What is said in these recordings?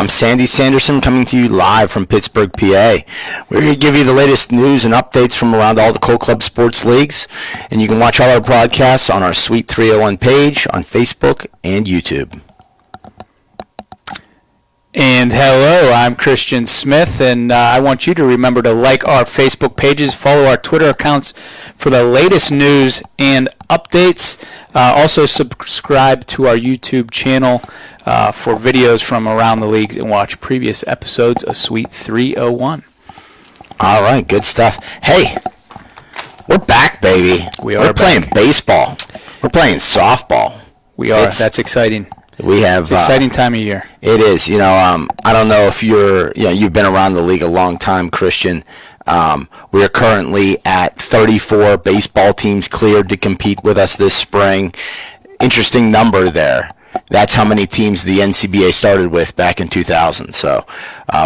I'm Sandy Sanderson coming to you live from Pittsburgh, PA. We're here to give you the latest news and updates from around all the Colt Club sports leagues. And you can watch all our broadcasts on our Suite 301 page on Facebook and YouTube. And hello, I'm Christian Smith, and I want you to remember to like our Facebook pages, follow our Twitter accounts for the latest news and updates. Also subscribe to our YouTube channel for videos from around the leagues and watch previous episodes of Suite 301. All right, good stuff. Hey, we're back, baby. We're playing baseball. We're playing softball. We are. That's exciting. It's an exciting time of year. It is. I don't know if you've been around the league a long time, Christian. We are currently at 34 baseball teams cleared to compete with us this spring. Interesting number there. That's how many teams the NCBA started with back in 2000. So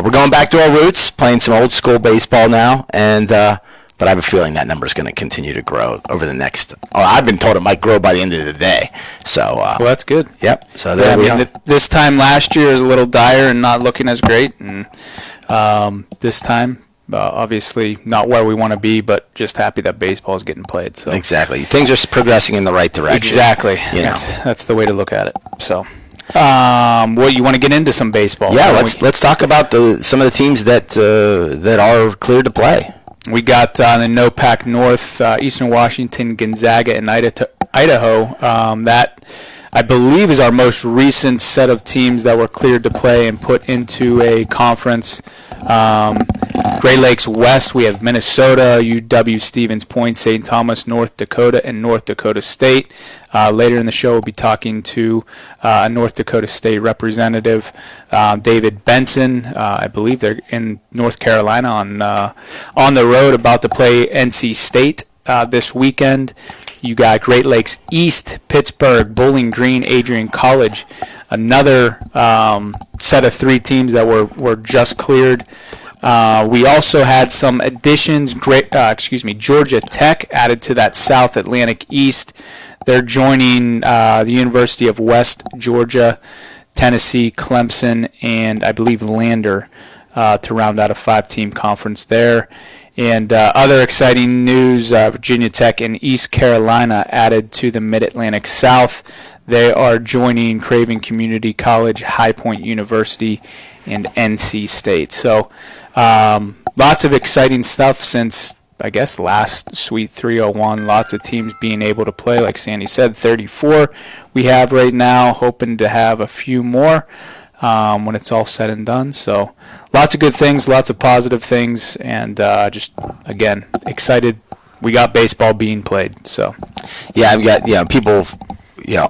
we're going back to our roots, playing some old school baseball now, but I have a feeling that number is going to continue to grow over the next. I've been told it might grow by the end of the day. So well, that's good. Yep. So there we are. This time last year is a little dire and not looking as great, and this time obviously not where we want to be, but just happy that baseball is getting played. So exactly, things are progressing in the right direction. Exactly. That's the way to look at it. So. You want to get into some baseball? Yeah, let's talk about some of the teams that are cleared to play. We got the NOPAC North, Eastern Washington, Gonzaga, and Idaho. That, I believe, is our most recent set of teams that were cleared to play and put into a conference. Great Lakes West, we have Minnesota, UW, Stevens Point, St. Thomas, North Dakota, and North Dakota State. Later in the show, we'll be talking to a North Dakota State representative, David Benson. I believe they're in North Carolina on the road, about to play NC State this weekend. You got Great Lakes East, Pittsburgh, Bowling Green, Adrian College. Another set of three teams that were just cleared. We also had some additions. Georgia Tech added to that South Atlantic East. They're joining the University of West Georgia, Tennessee, Clemson, and I believe Lander to round out a five-team conference there. And other exciting news, Virginia Tech and East Carolina added to the Mid-Atlantic South. They are joining Craven Community College, High Point University, and NC State. So lots of exciting stuff since, I guess, last Suite 301. Lots of teams being able to play. Like Sandy said, 34 we have right now, hoping to have a few more when it's all said and done. So lots of good things, lots of positive things, and just, again, excited we got baseball being played. So yeah, I've got people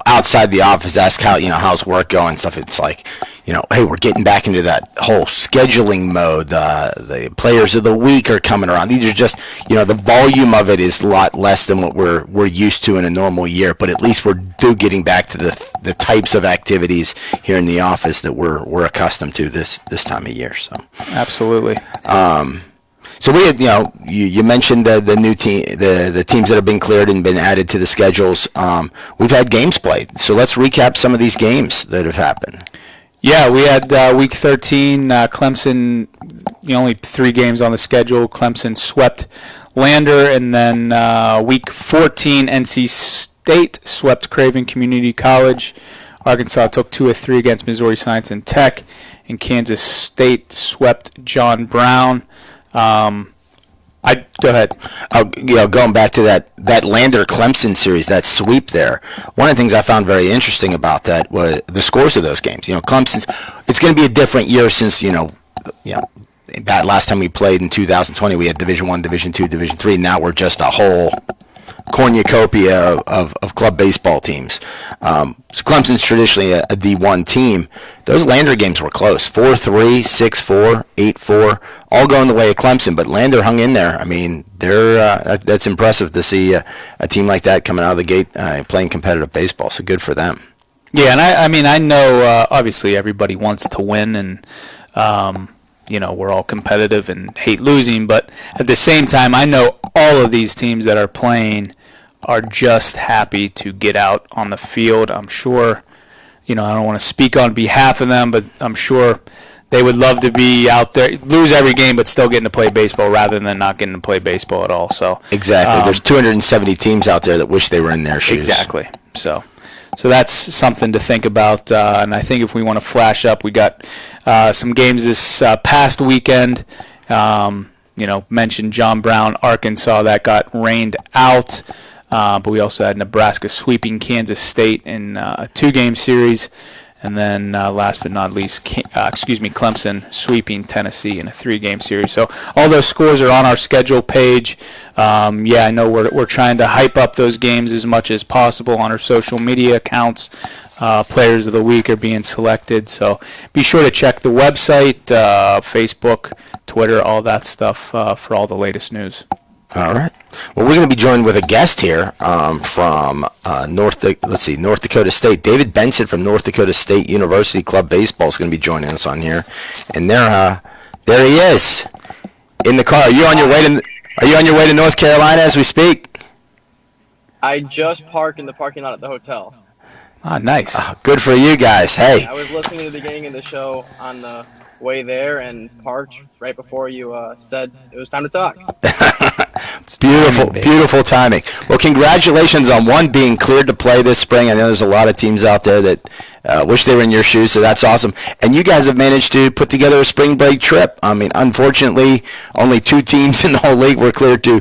outside the office ask how's work going and stuff. It's like, hey, we're getting back into that whole scheduling mode. The players of the week are coming around. These are just, the volume of it is a lot less than what we're used to in a normal year, but at least we're getting back to the types of activities here in the office that we're accustomed to this time of year. So absolutely. So we had, you mentioned the new team, the teams that have been cleared and been added to the schedules. We've had games played, so let's recap some of these games that have happened. Yeah, we had Week 13, Clemson, only 3 games on the schedule. Clemson swept Lander, and then Week 14, NC State swept Craven Community College. Arkansas took 2 of 3 against Missouri Science and Tech, and Kansas State swept John Brown. Go ahead. Going back to that Lander Clemson series, that sweep there. One of the things I found very interesting about that was the scores of those games. Clemson's. It's going to be a different year since that last time we played in 2020, we had Division I, Division II, Division III. Now we're just a whole cornucopia of club baseball teams. So Clemson's traditionally a D1 team. Those Lander games were close. 4-3, 6-4, 8-4, all going the way of Clemson. But Lander hung in there. I mean, that's impressive to see a team like that coming out of the gate playing competitive baseball. So good for them. Yeah, and I know obviously everybody wants to win, and we're all competitive and hate losing. But at the same time, I know all of these teams that are playing are just happy to get out on the field. I'm sure, I don't want to speak on behalf of them, but I'm sure they would love to be out there, lose every game, but still getting to play baseball rather than not getting to play baseball at all. So exactly, there's 270 teams out there that wish they were in their shoes. Exactly. So that's something to think about. And I think if we want to flash up, we got some games this past weekend. Mentioned John Brown, Arkansas, that got rained out. But we also had Nebraska sweeping Kansas State in a 2-game series. And then last but not least, Clemson sweeping Tennessee in a 3-game series. So all those scores are on our schedule page. I know we're trying to hype up those games as much as possible on our social media accounts. Players of the week are being selected. So be sure to check the website, Facebook, Twitter, all that stuff for all the latest news. All right. Well, we're going to be joined with a guest here from North Dakota State. David Benson from North Dakota State University Club Baseball is going to be joining us on here, and there he is in the car. Are you on your way to North Carolina as we speak? I just parked in the parking lot at the hotel. Ah, nice. Good for you guys. Hey. I was listening to the beginning of the show on the way there and parked right before you said it was time to talk. Beautiful timing. Well, congratulations on one being cleared to play this spring. I know there's a lot of teams out there that wish they were in your shoes, so that's awesome. And you guys have managed to put together a spring break trip. I mean, unfortunately, only 2 teams in the whole league were cleared to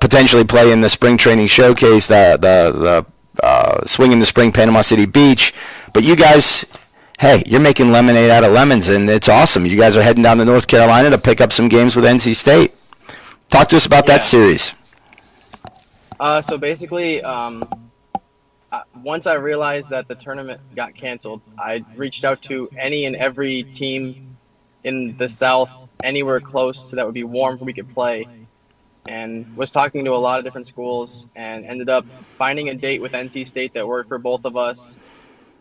potentially play in the spring training showcase, the Swing in the Spring Panama City Beach. But you guys, hey, you're making lemonade out of lemons, and it's awesome. You guys are heading down to North Carolina to pick up some games with NC State. Talk to us about that series. So basically, once I realized that the tournament got canceled, I reached out to any and every team in the South, anywhere close to that would be warm we could play, and was talking to a lot of different schools and ended up finding a date with NC State that worked for both of us.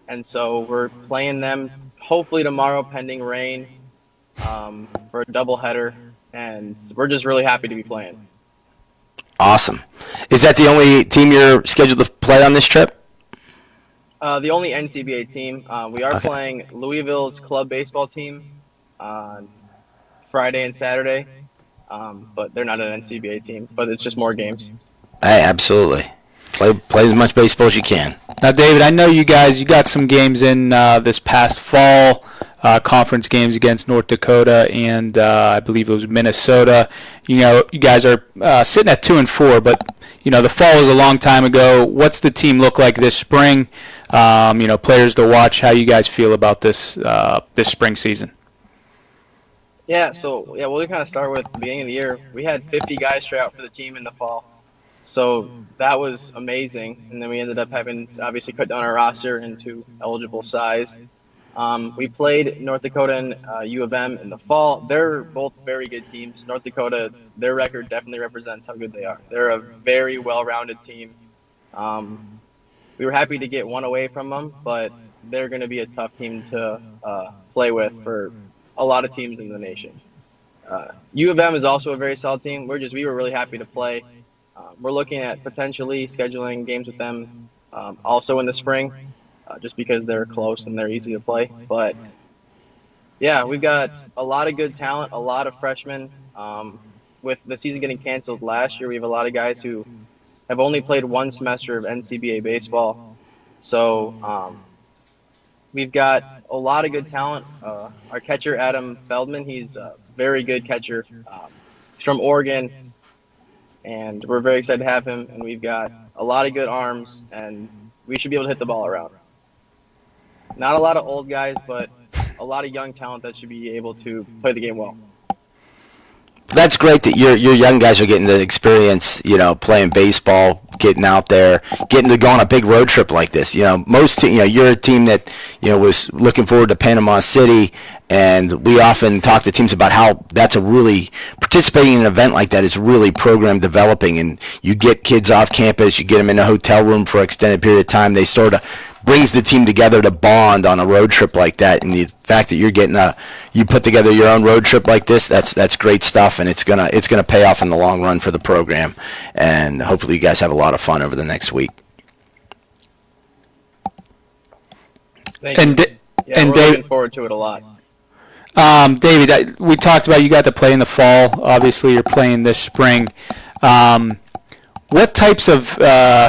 And so we're playing them hopefully tomorrow, pending rain, for a doubleheader. And we're just really happy to be playing. Awesome. Is that the only team you're scheduled to play on this trip? The only NCBA team. We are playing Louisville's club baseball team on Friday and Saturday, but they're not an NCBA team. But it's just more games. Hey, absolutely. Play as much baseball as you can. Now, David, I know you got some games in this past fall. Conference games against North Dakota and I believe it was Minnesota. You guys are sitting at 2-4, but the fall was a long time ago. What's the team look like this spring? Players to watch. How you guys feel about this spring season? We'll kind of start with the beginning of the year. We had 50 guys try out for the team in the fall, so that was amazing. And then we ended up having obviously cut down our roster into eligible size. We played North Dakota and U of M in the fall. They're both very good teams. North Dakota, their record definitely represents how good they are. They're a very well-rounded team. We were happy to get one away from them, but they're going to be a tough team to play with for a lot of teams in the nation. U of M is also a very solid team. We were really happy to play. We're looking at potentially scheduling games with them also in the spring. Just because they're close and they're easy to play. But, we've got a lot of good talent, a lot of freshmen. With the season getting canceled last year, we have a lot of guys who have only played one semester of NCBA baseball. So we've got a lot of good talent. Our catcher, Adam Feldman, he's a very good catcher. He's from Oregon, and we're very excited to have him. And we've got a lot of good arms, and we should be able to hit the ball around. Not a lot of old guys, but a lot of young talent that should be able to play the game well. That's great that your young guys are getting the experience, playing baseball, getting out there, getting to go on a big road trip like this. You're a team that, was looking forward to Panama City, and we often talk to teams about how that's participating in an event like that is really program developing, and you get kids off campus, you get them in a hotel room for an extended period of time. They sort of brings the team together to bond on a road trip like that, and the fact that you put together your own road trip like this, that's great stuff, and it's gonna pay off in the long run for the program, and hopefully you guys have a lot of fun over the next week. Thank you. We're looking forward to it a lot. David, we talked about you got to play in the fall. Obviously, you're playing this spring. What types of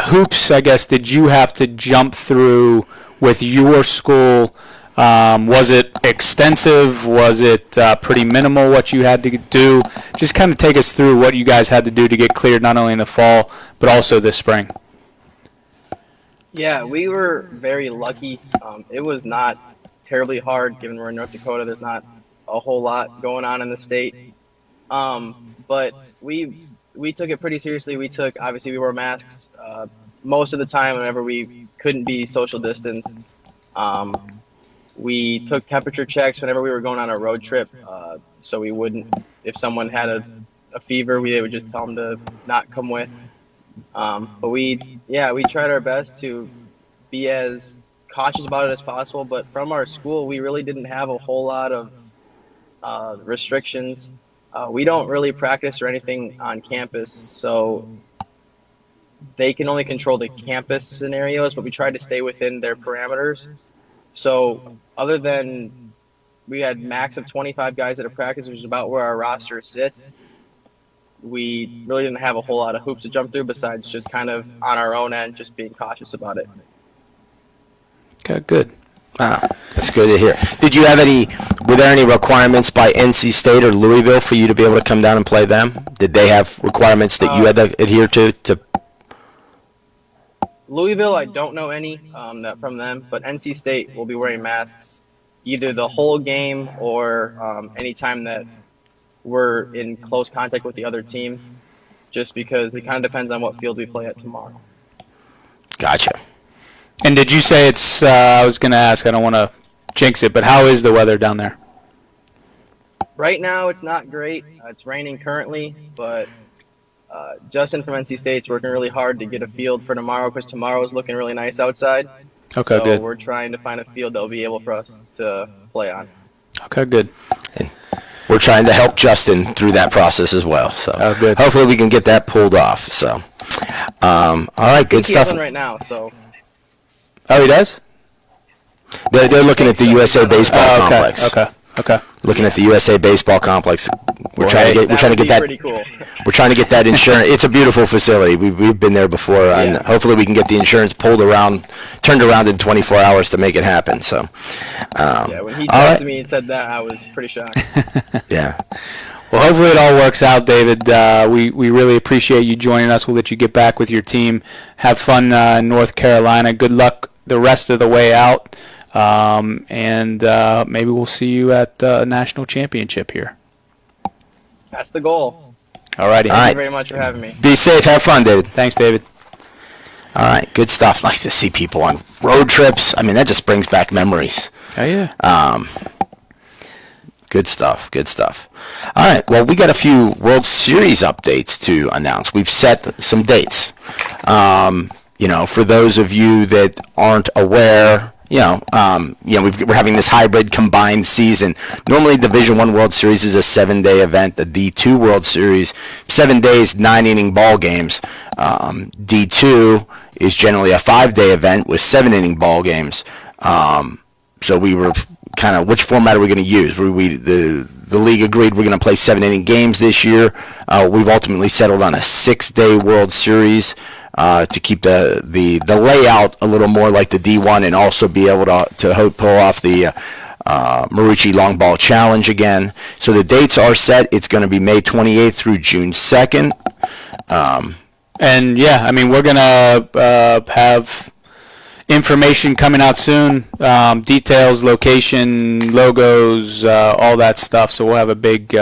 hoops, I guess, did you have to jump through with your school? Was it extensive? Was it pretty minimal what you had to do? Just kind of take us through what you guys had to do to get cleared, not only in the fall, but also this spring. Yeah, we were very lucky. It was not terribly hard, given we're in North Dakota. There's not a whole lot going on in the state. But we took it pretty seriously. Obviously, we wore masks most of the time whenever we couldn't be social distance. We took temperature checks whenever we were going on a road trip, so we wouldn't, if someone had a fever, they would just tell them to not come with. But we tried our best to be as cautious about it as possible. But from our school, we really didn't have a whole lot of restrictions. We don't really practice or anything on campus, so they can only control the campus scenarios, but we tried to stay within their parameters. So other than we had max of 25 guys at a practice, which is about where our roster sits, we really didn't have a whole lot of hoops to jump through besides just kind of on our own end, just being cautious about it. Okay, good. That's good to hear. Were there any requirements by NC State or Louisville for you to be able to come down and play them? Did they have requirements that you had to adhere to? Louisville, I don't know any from them, but NC State will be wearing masks either the whole game or any time that we're in close contact with the other team, just because it kind of depends on what field we play at tomorrow. Gotcha. And did you say it's, I was going to ask, I don't want to jinx it, but how is the weather down there? Right now, it's not great. It's raining currently, but Justin from NC State's working really hard to get a field for tomorrow because tomorrow's looking really nice outside. Okay, so good. We're trying to find a field that will be able for us to play on. Okay, good. And we're trying to help Justin through that process as well. So good. Hopefully we can get that pulled off. So, all right, good stuff. He's right now, so. Oh, he does? They're looking at the USA Baseball Complex. Okay. Looking at the USA Baseball Complex. We're trying to get that. Pretty cool. We're trying to get that insurance. It's a beautiful facility. We've been there before, and hopefully we can get the insurance turned around in 24 hours to make it happen. So. When he texted me and said that, I was pretty shocked. Yeah. Well, hopefully it all works out, David. We really appreciate you joining us. We'll let you get back with your team. Have fun in North Carolina. Good luck the rest of the way out. And maybe we'll see you at a national championship here. That's the goal. All righty. Thank you very much for having me. Be safe. Have fun, David. Thanks, David. All right. Good stuff. Nice to see people on road trips. I mean, that just brings back memories. Oh, yeah. Good stuff. All right. Well, we got a few World Series updates to announce. We've set some dates. For those of you that aren't aware, we're having this hybrid combined season. Normally, Division I World Series is a 7-day event. The D2 World Series, 7 days, 9-inning ball games. D2 is generally a 5-day event with 7-inning ball games. So we were kind of, which format are we going to use? The league agreed we're going to play 7-inning games this year. We've ultimately settled on a 6-day World Series to keep the layout a little more like the D1 and also be able to pull off the Marucci Long Ball Challenge again. So the dates are set. It's going to be May 28th through June 2nd. We're going to have information coming out soon, details, location, logos, all that stuff. So we'll have a big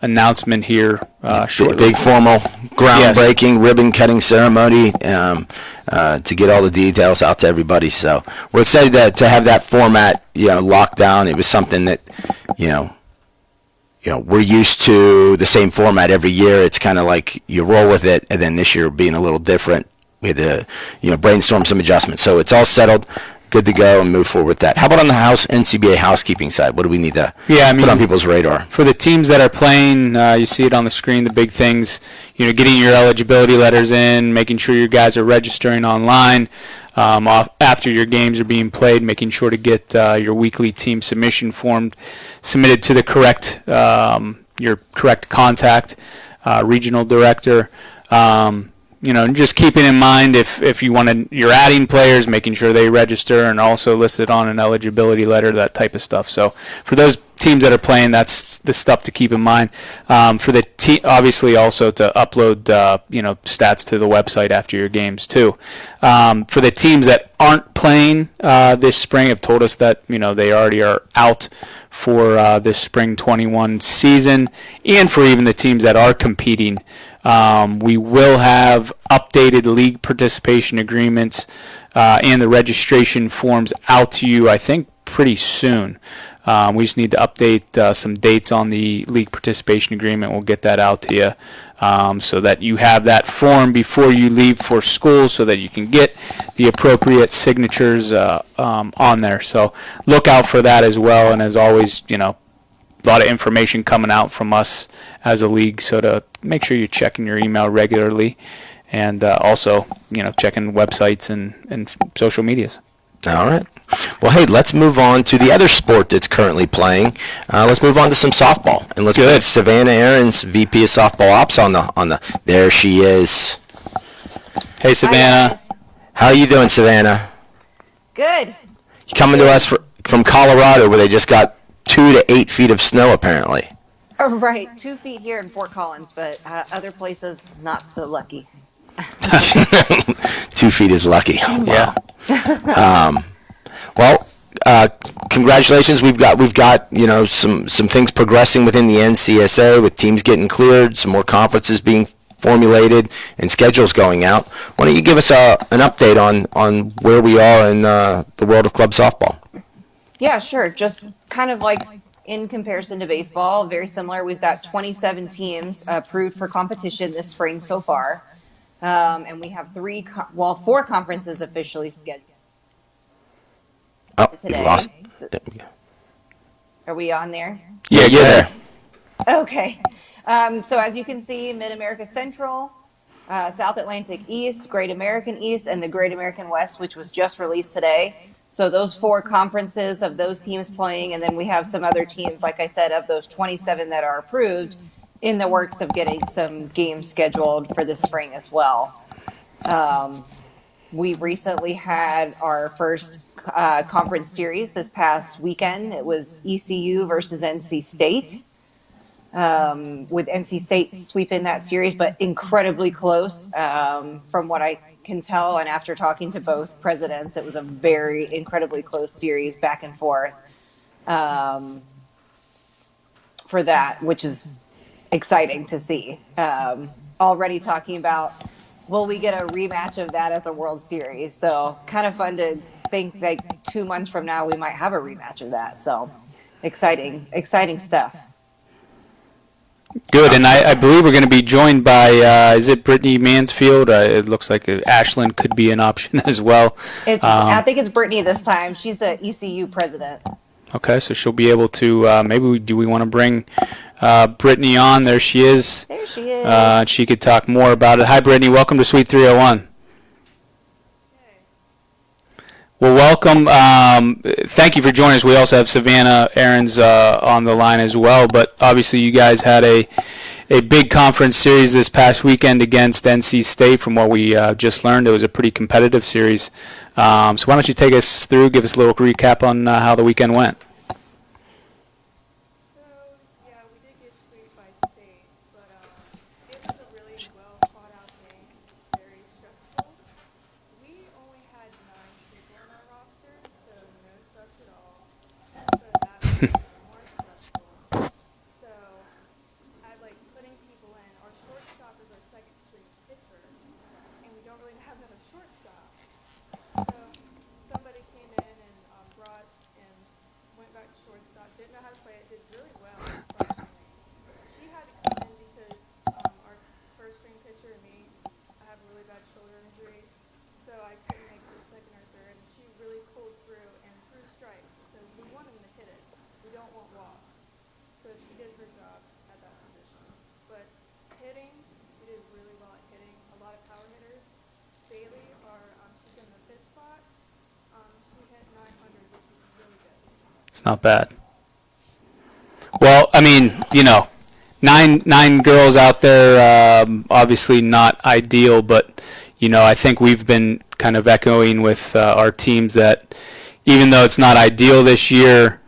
announcement here shortly. Big formal groundbreaking ribbon cutting ceremony to get all the details out to everybody. So we're excited to have that format locked down. It was something that we're used to the same format every year. It's kind of like you roll with it, and then this year being a little different. We had to brainstorm some adjustments. So it's all settled. good to go and move forward with that. How about on the NCBA housekeeping side? What do we need to put on people's radar? For the teams that are playing, you see it on the screen, the big things, getting your eligibility letters in, making sure your guys are registering online after your games are being played, making sure to get your weekly team submission form submitted to the correct your correct contact, regional director. And just keeping in mind if you're adding players, making sure they register and also listed on an eligibility letter, that type of stuff. So for those teams that are playing, that's the stuff to keep in mind. For the obviously also to upload stats to the website after your games too. For the teams that aren't playing this spring, have told us that they already are out for this spring 21 season, and for even the teams that are competing. We will have updated league participation agreements and the registration forms out to you, I think, pretty soon. We just need to update some dates on the league participation agreement. We'll get that out to you so that you have that form before you leave for school so that you can get the appropriate signatures on there. So look out for that as well. And as always, a lot of information coming out from us as a league, so to make sure you're checking your email regularly and also checking websites and social medias. All right. Well, hey, let's move on to the other sport that's currently playing. Let's move on to some softball, and let's put Savannah Aarons, VP of Softball Ops, on the. There she is. Hey, Savannah. Hi, How are you doing, Savannah? good. You coming to us from Colorado, where they just got 2 to 8 feet of snow, apparently. Oh, right, 2 feet here in Fort Collins, but other places not so lucky. 2 feet is lucky. Yeah. Well, congratulations. We've got some things progressing within the NCSA with teams getting cleared, some more conferences being formulated, and schedules going out. Why don't you give us an update on where we are in the world of club softball? Yeah, sure. Just kind of like in comparison to baseball, very similar. We've got 27 teams approved for competition this spring so far. And we have 4 conferences officially scheduled today. Lost. Are we on there? Yeah, you're there. Okay. So as you can see, Mid-America Central, South Atlantic East, Great American East, and the Great American West, which was just released today. So those 4 conferences of those teams playing, and then we have some other teams, like I said, of those 27 that are approved, in the works of getting some games scheduled for the spring as well. We recently had our first conference series this past weekend. It was ECU versus NC State, with NC State sweeping that series, but incredibly close from what I can tell. And after talking to both presidents, it was a very incredibly close series back and forth for that, which is exciting to see. Already talking about, will we get a rematch of that at the World Series? So kind of fun to think like 2 months from now we might have a rematch of that. So exciting stuff. Good, and I believe we're going to be joined by, is it Brittany Mansfield? It looks like Ashland could be an option as well. I think it's Brittany this time. She's the ECU president. Okay, so she'll be able to, do we want to bring Brittany on? There she is. There she is. She could talk more about it. Hi, Brittany. Welcome to Suite 301. Well, welcome. Thank you for joining us. We also have Savannah Aarons on the line as well. But obviously, you guys had a big conference series this past weekend against NC State. From what we just learned, it was a pretty competitive series. So why don't you take us through, give us a little recap on how the weekend went? It's not bad. Well, I mean, nine girls out there, obviously not ideal, but I think we've been kind of echoing with our teams that even though it's not ideal this year,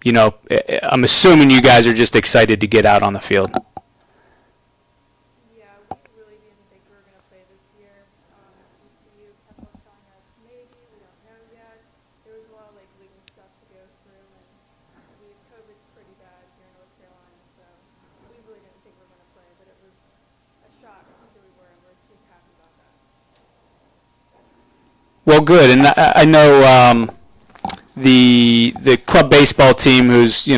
I'm assuming you guys are just excited to get out on the field. Yeah, we really didn't think we were going to play this year. ECU kept on telling us maybe, we don't know yet. There was a lot of legal stuff to go through, and COVID's pretty bad here in North Carolina, so we really didn't think we were going to play, but it was a shock to who we were, and we're super happy about that. Well, good, and I know the club baseball team, who's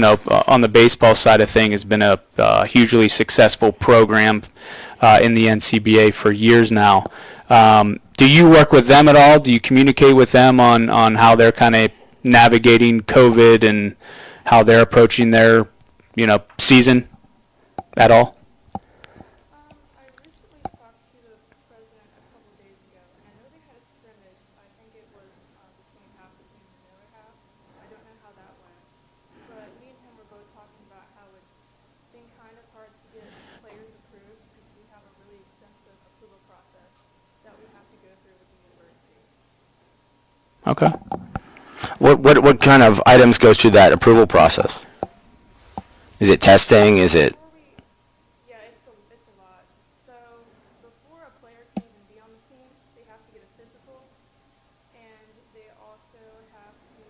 on the baseball side of things, has been a hugely successful program in the NCBA for years now. Do you work with them at all? Do you communicate with them on how they're kind of navigating COVID and how they're approaching their season at all? I recently talked to the president a couple days ago, and I know they had a scrimmage. I think it was between half the team and the other half. I don't know how that went, but me and him were both talking about how it's been kind of hard to get players approved because we have a really extensive approval process that we have to go through with the university. Okay. What kind of items go through that approval process? Is it testing? Is it? Yeah, it's a lot. So before a player can even be on the team, they have to get a physical, and they also have to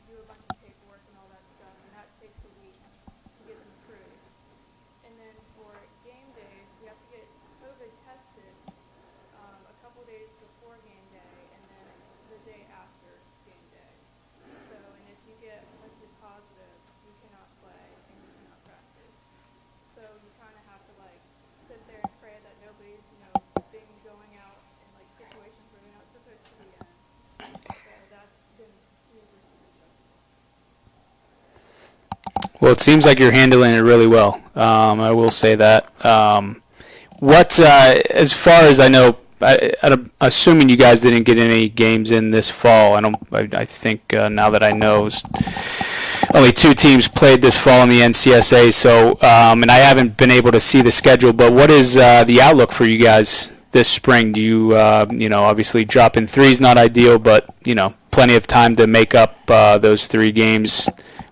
do a bunch of paperwork and all that stuff, and that takes a week to get them approved. And then for game days, we have to get COVID tested a couple days before game day, and then the day after game day. So, and if you get tested positive, you cannot play and you cannot practice. So you kind of have to sit there and pray that nobody's been going out in situations where they're not supposed to be in. So that's been super stressful. Well, it seems like you're handling it really well. I will say that. As far as I know, I'm assuming you guys didn't get any games in this fall. I think now that I know, only 2 teams played this fall in the NCSA. So, and I haven't been able to see the schedule. But what is the outlook for you guys this spring? Do you, obviously dropping 3 is not ideal, but plenty of time to make up those 3 games.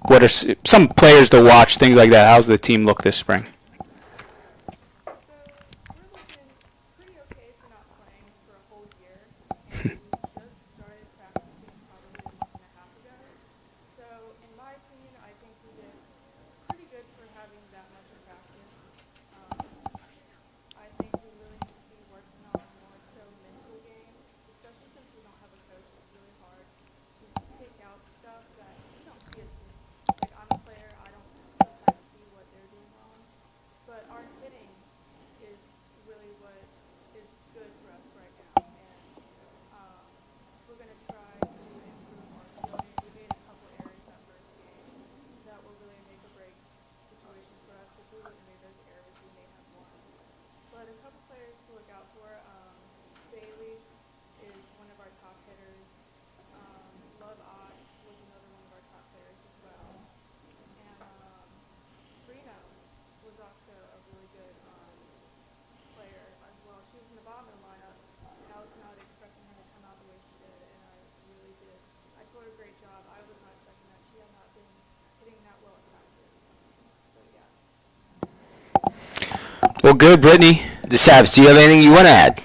What are some players to watch? Things like that. How's the team look this spring? So we're looking pretty okay for not playing for a whole year, and we just started practicing probably a month and a half ago. So in my opinion, I think we did pretty good for having that much of practice. I think we really need to be working on more so mental game, especially since we don't have a coach. It's really hard to pick out stuff that we don't see it since, I'm a player, I don't sometimes see what they're doing wrong. But our hitting is really what is good for us right now, and we're going to try to improve our fielding. We made a couple errors that first game that will really make or break situation for us. If we wouldn't have made those errors, we may have won. But a couple players to look out for. Bailey is one of our top hitters. Love Ott was another one of our top players as well. And Brino was also a really good player as well. She was in the bottom of the lineup, and I was not expecting her to come out the way she did, and I really did. I told her great job. I was not expecting that. She had not been hitting that well at practice. So yeah. Well, good, Brittany. The Savs, do you have anything you want to add?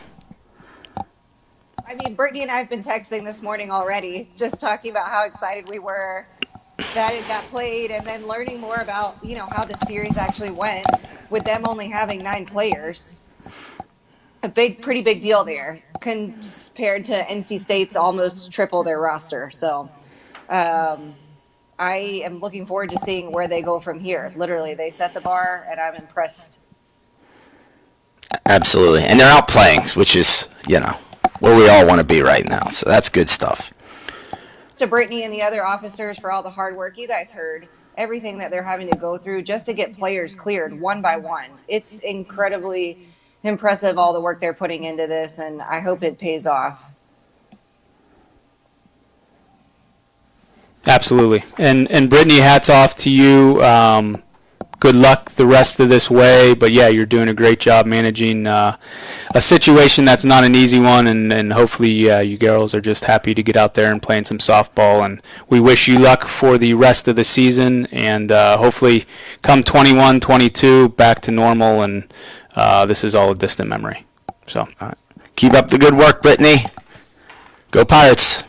I mean, Brittany and I have been texting this morning already, just talking about how excited we were that it got played, and then learning more about how the series actually went with them only having 9 players. Pretty big deal there compared to NC State's almost triple their roster. So I am looking forward to seeing where they go from here. Literally, they set the bar, and I'm impressed. Absolutely. And they're out playing, which is, where we all want to be right now. So that's good stuff. To Brittany and the other officers for all the hard work. You guys heard everything that they're having to go through just to get players cleared one by one. It's incredibly impressive, all the work they're putting into this, and I hope it pays off. Absolutely. And Brittany, hats off to you. Good luck the rest of this way. But yeah, you're doing a great job managing a situation that's not an easy one. And hopefully you girls are just happy to get out there and playing some softball. And we wish you luck for the rest of the season. And hopefully come 21, 22, back to normal. And this is all a distant memory. So Keep up the good work, Brittany. Go Pirates.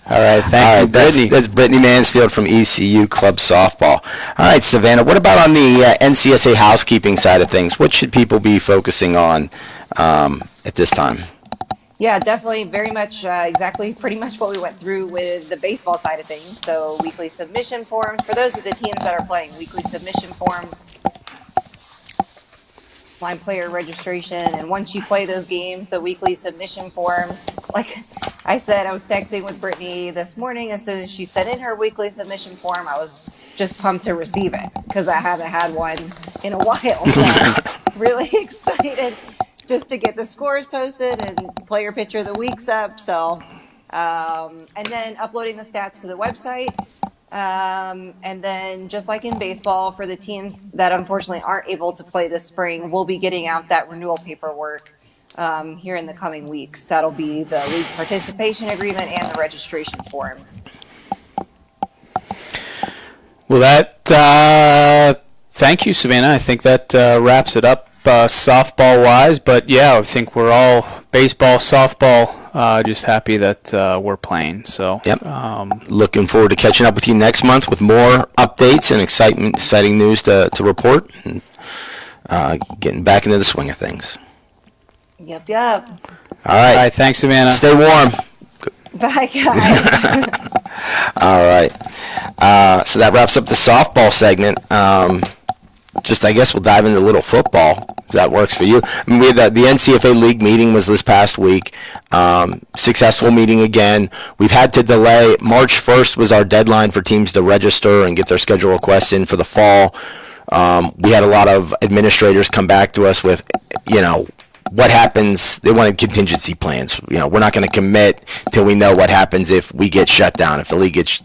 all right, thank you, Brittany. That's Brittany Mansfield from ECU Club Softball. All right, Savannah, what about on the NCSA housekeeping side of things? What should people be focusing on at this time? Yeah, definitely very much exactly pretty much what we went through with the baseball side of things. So weekly submission forms for those of the teams that are playing, weekly submission forms, line player registration, and once you play those games, the weekly submission forms, like I said, I was texting with Brittany this morning. As soon as she sent in her weekly submission form, I was just pumped to receive it because I haven't had one in a while. So really excited just to get the scores posted and player picture of the week's up. So and then uploading the stats to the website. And then just like in baseball, for the teams that unfortunately aren't able to play this spring, we'll be getting out that renewal paperwork here in the coming weeks. That'll be the league participation agreement and the registration form. Well, thank you, Savannah. I think that wraps it up softball-wise. But yeah, I think we're all baseball, softball, just happy that we're playing. So yep. Looking forward to catching up with you next month with more updates and exciting news to report, and getting back into the swing of things. Yep. All right. All right, thanks, Savannah. Stay warm. Bye, guys. All right. So that wraps up the softball segment. I guess we'll dive into a little football, if that works for you. I mean, we had the NCFA League meeting was this past week. Successful meeting again. We've had to delay. March 1st was our deadline for teams to register and get their schedule requests in for the fall. We had a lot of administrators come back to us with, what happens. They wanted contingency plans. We're not going to commit till we know what happens if we get shut down, if the league gets,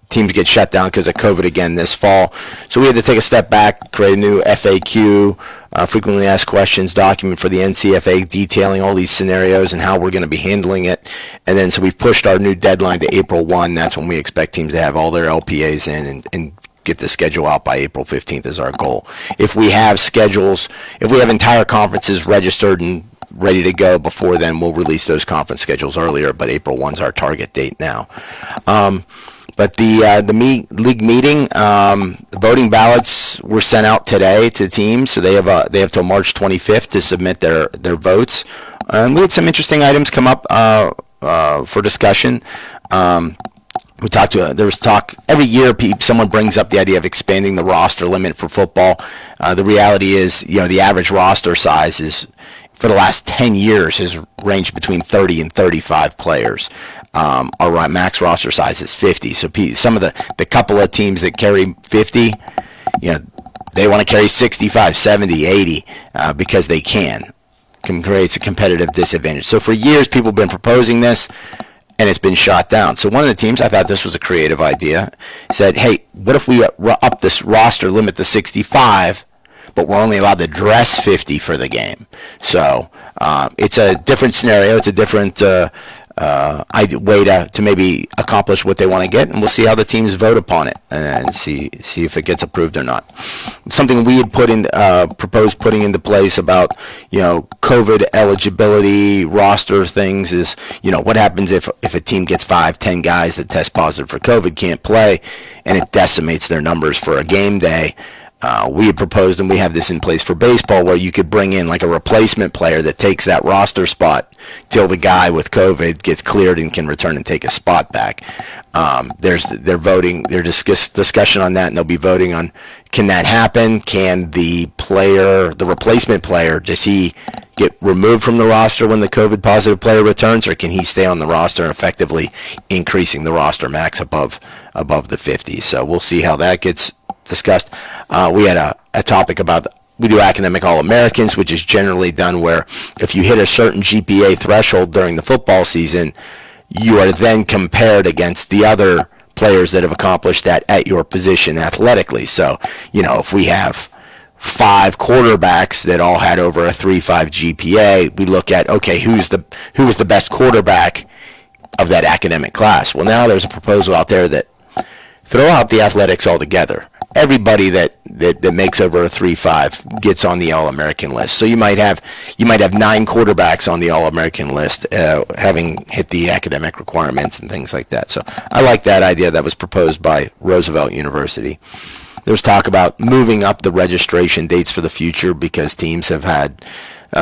teams get shut down because of COVID again this fall. So we had to take a step back, create a new FAQ, frequently asked questions document for the NCFA detailing all these scenarios and how we're going to be handling it. And then so we've pushed our new deadline to April 1. That's when we expect teams to have all their LPAs in and get the schedule out by April 15th is our goal. If we have schedules, if we have entire conferences registered and ready to go before then, we'll release those conference schedules earlier, but April 1's our target date now. But the league meeting, the voting ballots were sent out today to the teams, so they have till March 25th to submit their votes. And we had some interesting items come up for discussion. There was talk every year. Someone brings up the idea of expanding the roster limit for football. The reality is, the average roster size is, for the last 10 years, has ranged between 30 and 35 players. Our max roster size is 50. So some of the couple of teams that carry 50, they want to carry 65, 70, 80 because they can. Creates a competitive disadvantage. So for years, people have been proposing this, and it's been shot down. So one of the teams, I thought this was a creative idea, said, hey, what if we up this roster limit to 65, but we're only allowed to dress 50 for the game? So it's a different scenario. It's a different way to maybe accomplish what they want to get, and we'll see how the teams vote upon it and see if it gets approved or not. Something we had proposed putting into place about COVID eligibility roster things is what happens if a team gets 5-10 guys that test positive for COVID, can't play, and it decimates their numbers for a game day. We had proposed, and we have this in place for baseball, where you could bring in like a replacement player that takes that roster spot till the guy with COVID gets cleared and can return and take a spot back. There's discussion on that, and they'll be voting on, can that happen? Can the replacement player, does he get removed from the roster when the COVID positive player returns, or can he stay on the roster and effectively increasing the roster max above the 50? So we'll see how that gets discussed. We had a topic about, we do academic All-Americans, which is generally done where if you hit a certain GPA threshold during the football season, you are then compared against the other players that have accomplished that at your position athletically. So, if we have 5 quarterbacks that all had over a 3.5 GPA, we look at, okay, who was the best quarterback of that academic class? Well, now there's a proposal out there that throw out the athletics altogether. Everybody that makes over a 3.5 gets on the All-American list. So you might have 9 quarterbacks on the All-American list, having hit the academic requirements and things like that. So I like that idea that was proposed by Roosevelt University. There's talk about moving up the registration dates for the future because teams have had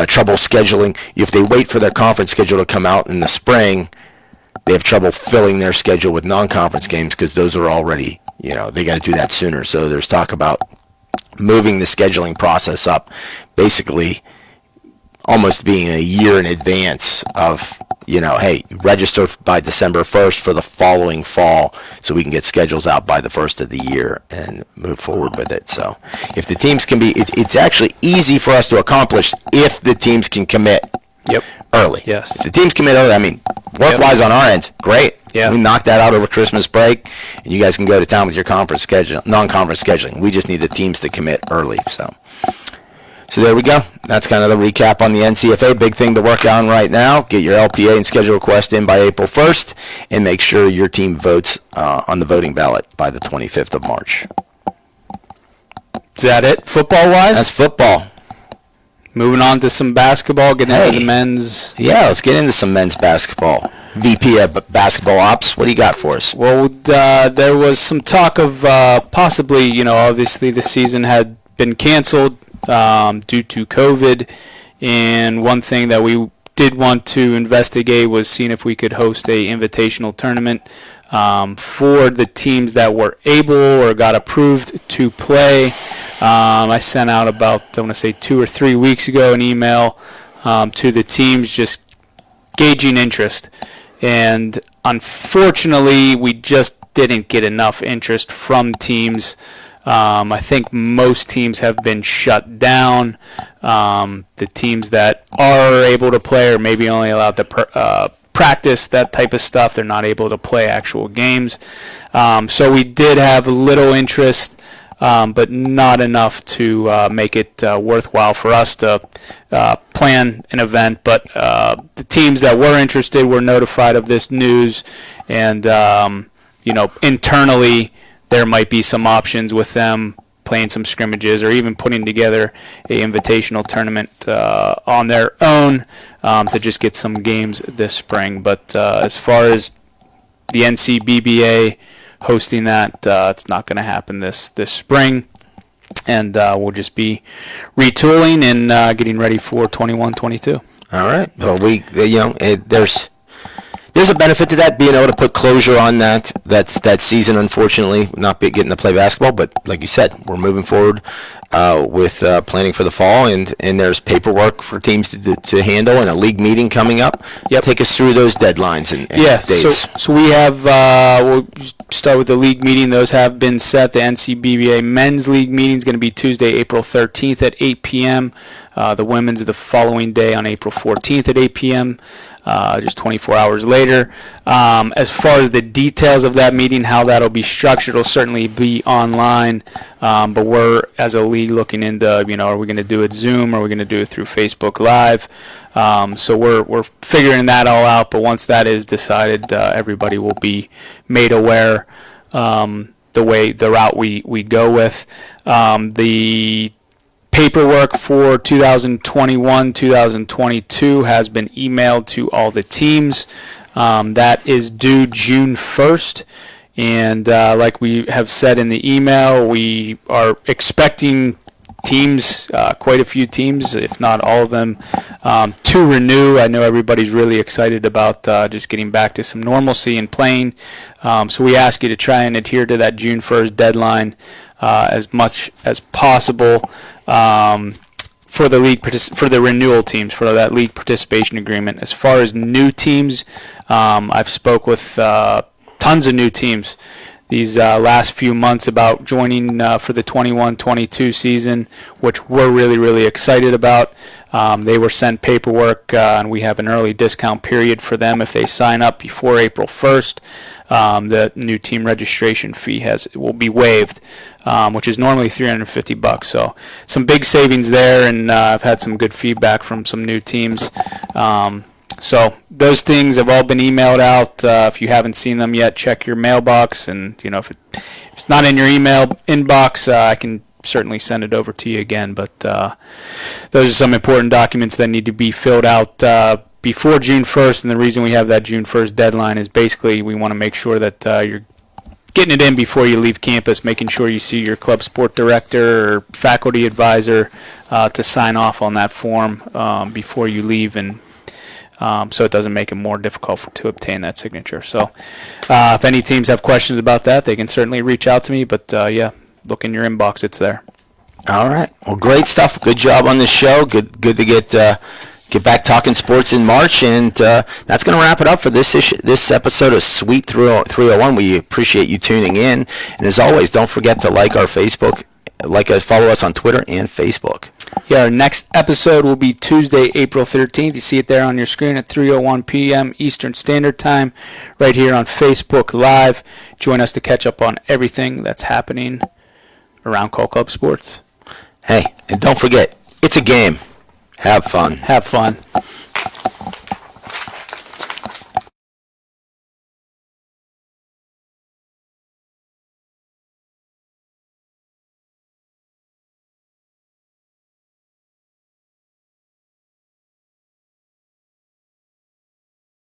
trouble scheduling. If they wait for their conference schedule to come out in the spring, they have trouble filling their schedule with non-conference games because those are already, they got to do that sooner. So there's talk about moving the scheduling process up, basically almost being a year in advance of, hey, register by December 1st for the following fall so we can get schedules out by the first of the year and move forward with it. So if the teams can be, it's actually easy for us to accomplish if the teams can commit early. Yes. If the teams commit early, work-wise on our end, great. Yeah. We knocked that out over Christmas break, and you guys can go to town with your conference schedule, non-conference scheduling. We just need the teams to commit early. So there we go. That's kind of the recap on the NCFA. Big thing to work on right now. Get your LPA and schedule request in by April 1st, and make sure your team votes on the voting ballot by the 25th of March. Is that it, football-wise? That's football. Moving on to some basketball, getting into the men's. Yeah, let's get into some men's basketball. VP of Basketball Ops, what do you got for us? Well, there was some talk of possibly, obviously the season had been canceled due to COVID, and one thing that we did want to investigate was seeing if we could host a invitational tournament for the teams that were able or got approved to play. I sent out about, I want to say 2 or 3 weeks ago, an email to the teams just gauging interest. And unfortunately, we just didn't get enough interest from teams. I think most teams have been shut down. The teams that are able to play are maybe only allowed to practice, that type of stuff. They're not able to play actual games. So we did have a little interest, but not enough to make it worthwhile for us to plan an event. But the teams that were interested were notified of this news, and internally there might be some options with them playing some scrimmages or even putting together a invitational tournament on their own to just get some games this spring. But as far as the NCBBA hosting that, it's not going to happen this spring, and we'll just be retooling and getting ready for 21-22. All right. Well, there's a benefit to that, being able to put closure on that season. Unfortunately, not getting to play basketball, but like you said, we're moving forward with planning for the fall, and there's paperwork for teams to handle, and a league meeting coming up. Yep. Take us through those deadlines and dates. So we have, we'll start with the league meeting. Those have been set. The NCBBA men's league meeting is going to be Tuesday, April 13th at 8 p.m. The women's the following day on April 14th at 8 p.m. Just 24 hours later. As far as the details of that meeting, how that'll be structured, will certainly be online. But we're, as a league, looking into, are we going to do it Zoom? Or are we going to do it through Facebook Live? So we're figuring that all out. But once that is decided, everybody will be made aware the route we go with. The paperwork for 2021-2022 has been emailed to all the teams. That is due June 1st. And like we have said in the email, we are expecting teams, quite a few teams, if not all of them, to renew. I know everybody's really excited about just getting back to some normalcy and playing. So we ask you to try and adhere to that June 1st deadline as much as possible. For the league, for the renewal teams, for that league participation agreement. As far as new teams, I've spoke with tons of new teams these last few months about joining for the 21-22 season, which we're really, really excited about. They were sent paperwork, and we have an early discount period for them if they sign up before April 1st. The new team registration fee will be waived, which is normally $350. So some big savings there, and I've had some good feedback from some new teams. So those things have all been emailed out. If you haven't seen them yet, check your mailbox, and if it's not in your email inbox, I can certainly send it over to you again. But those are some important documents that need to be filled out before June 1st, and the reason we have that June 1st deadline is basically we want to make sure that you're getting it in before you leave campus, making sure you see your club sport director or faculty advisor to sign off on that form before you leave, and so it doesn't make it more difficult to obtain that signature. So if any teams have questions about that, they can certainly reach out to me, but yeah, look in your inbox, it's there. All right. Well, great stuff. Good job on this show. Good to get back talking sports in March, and that's going to wrap it up for this episode of Sweet 301. We appreciate you tuning in, and as always, don't forget to like our Facebook, follow us on Twitter and Facebook. Yeah, our next episode will be Tuesday, April 13th. You see it there on your screen at 3:01 p.m. Eastern Standard Time, right here on Facebook Live. Join us to catch up on everything that's happening around Call Club sports. Hey, and don't forget, it's a game. Have fun. Have fun.